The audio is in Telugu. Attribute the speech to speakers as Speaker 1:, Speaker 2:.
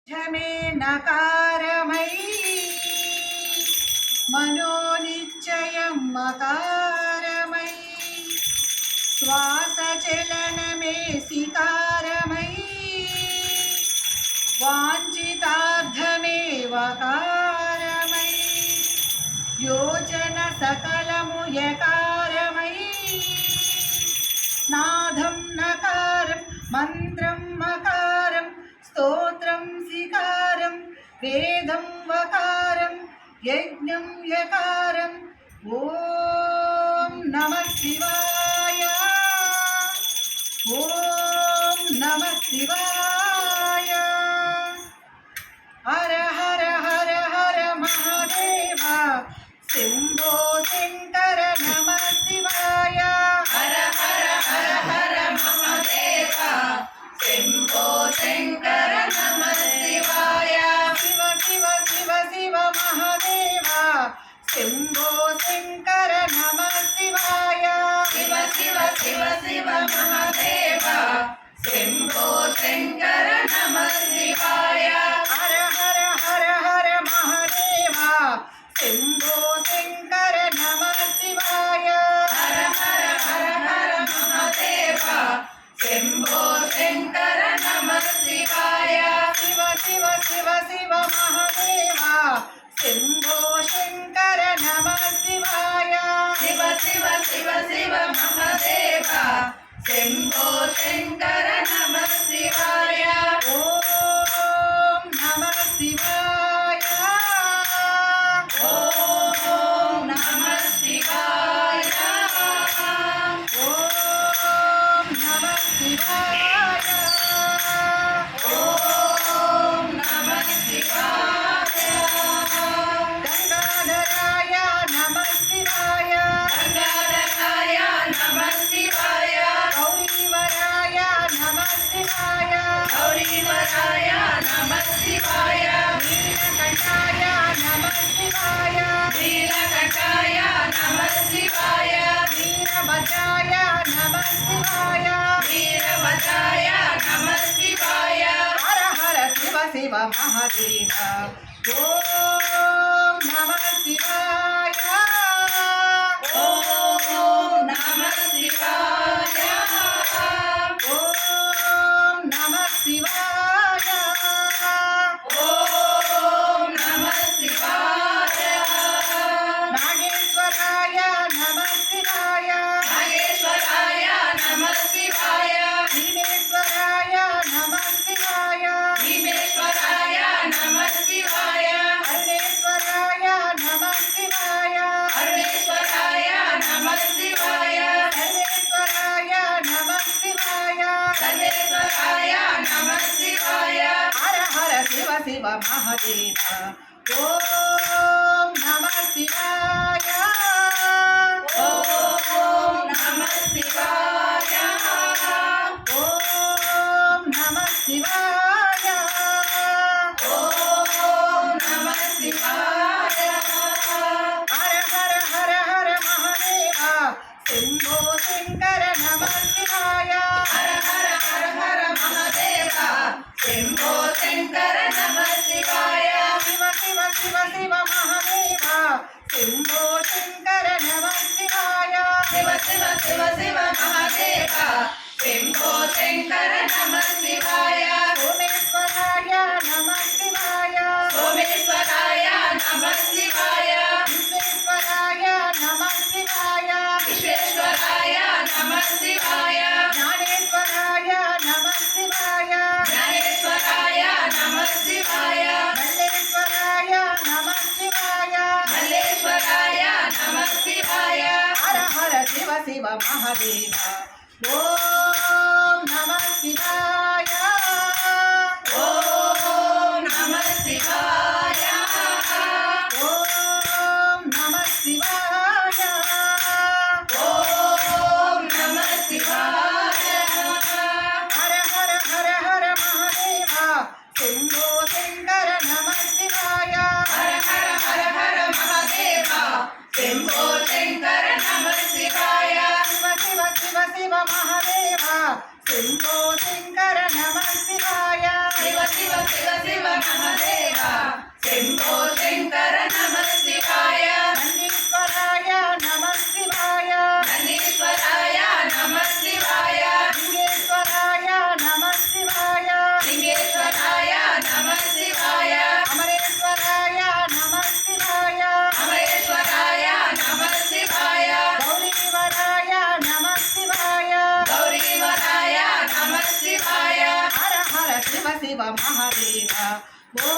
Speaker 1: మే నకారమై మనోనిశ్చయం మకారమై శ్వాసచలనమే సికారమై వాంఛితార్థమే వకారమై యోచన సకలము యకారమై నాదం నకారం మంత్రం మకారం స్తోత్రం సికారం వేదం వకారం యజ్ఞం యకారం ఓం నమః శివాయ ఓం నమః శివాయ హర హర హర హర మహాదేవ శంభో శంకర నమః శివాయ
Speaker 2: హర హర హర హర మహాదేవ శంభో శంకర నమః శివాయ
Speaker 1: శివ శివ శివ శివ మహాదేవ శంభో శంకర నమః శివాయ
Speaker 2: శివ శివ శివ శివ మహాదేవ శంభో శంకర నమః శివాయ
Speaker 1: హర హర హర హర మహాదేవ శంభో శంకర నమః శివాయ
Speaker 2: హర హర హర హర మహాదేవ శంభో శంకర నమః శివాయ
Speaker 1: శివ శివ శివ శివ మహాదేవ శంభో శంకర నమః శివాయ
Speaker 2: శివ శివ శివ శివ మహాదేవ శంభో శంకర నమః శివాయ
Speaker 1: ఓం నమః శివాయ
Speaker 2: ఓం నమః శివాయ
Speaker 1: ఓం నమః శివాయ
Speaker 2: ఓం నమః శివాయ
Speaker 1: గంగాధరాయ నమః శివాయ
Speaker 2: గంగాధరాయ నమః శివాయ
Speaker 1: గౌరీవరాయ నమః శివాయ
Speaker 2: గౌరీవరాయ నమః శివాయ
Speaker 1: నీలకంఠాయ నమః శివాయ
Speaker 2: నీలకంఠాయ నమః శివాయ
Speaker 1: వీరభద్రాయ నమః శివాయ
Speaker 2: వీరభద్రాయ నమః శివాయ
Speaker 1: హర హర శివ శివ మహాదేవ ఓం నమః శివాయ
Speaker 2: ఓం నమః శివాయ
Speaker 1: ఓం నమః శివాయ
Speaker 2: ఓం నమః శివాయ
Speaker 1: నాగేశ్వరాయ నమః శివాయ
Speaker 2: నాగేశ్వరాయ నమః శివాయ
Speaker 1: భీమేశ్వరాయ నమః శివాయ
Speaker 2: భీమేశ్వరాయ నమః శివాయ
Speaker 1: అరుణేశ్వరాయ నమః శివాయ
Speaker 2: అరుణేశ్వరాయ నమః శివాయ
Speaker 1: సర్వేశ్వరాయ నమః శివాయ
Speaker 2: సర్వేశ్వరాయ నమః శివాయ
Speaker 1: హర హర శివ శివ మహాదేవ ఓం నమః శివాయ
Speaker 2: ఓం నమః శివాయ
Speaker 1: ఓం నమః శివాయ
Speaker 2: ఓం నమః శివాయ
Speaker 1: హర హర హర హర మహాదేవ శంభో శంకర నమః శివాయ
Speaker 2: హర హర హర హర మహాదేవ శంభో శంకర నమః శివాయ
Speaker 1: శివ శివ శివ శివ మహాదేవ శంభో శంకర నమః శివాయ
Speaker 2: శివ శివ శివ శివ మహాదేవ శంభో శంకర నమః శివాయ
Speaker 1: సోమేశ్వరాయ నమః శివాయ
Speaker 2: సోమేశ్వరాయ నమః శివాయ
Speaker 1: విశ్వేశ్వరాయ నమః శివాయ
Speaker 2: విశ్వేశ్వరాయ నమః శివాయ
Speaker 1: జ్ఞానేశ్వరాయ నమః శివాయ
Speaker 2: జ్ఞానేశ్వరాయ నమః శివాయ
Speaker 1: మల్లేశ్వరాయ నమః శివాయ
Speaker 2: మల్లేశ్వరాయ నమః శివాయ
Speaker 1: హర హర శివ శివ మహాదేవ ఓం నమః శివాయ
Speaker 2: ఓం నమః శివాయ
Speaker 1: ఓం నమః శివాయ
Speaker 2: ఓం నమః శివాయ
Speaker 1: హర హర హర హర మహాదేవ శంభో శంకర నమః శివాయ
Speaker 2: హర హర హర హర మహాదేవ శంభో శంకర నమః శివాయ
Speaker 1: శివ శివ శివ శివ
Speaker 2: మహదేవ శంభో శంకర నమః శివాయ
Speaker 1: నందీశ్వరాయ నమః శివాయ
Speaker 2: నందీశ్వరాయ నమః శివాయ
Speaker 1: లింగేశ్వరాయ నమః శివాయ
Speaker 2: లింగేశ్వరాయ నమః శివాయ
Speaker 1: అమరేశ్వరాయ నమః శివాయ
Speaker 2: అమరేశ్వరాయ నమః శివాయ
Speaker 1: గౌరీవరాయ నమః శివాయ
Speaker 2: గౌరీవరాయ నమః శివాయ
Speaker 1: హర హర శివ శివ మహాదేవ ఓ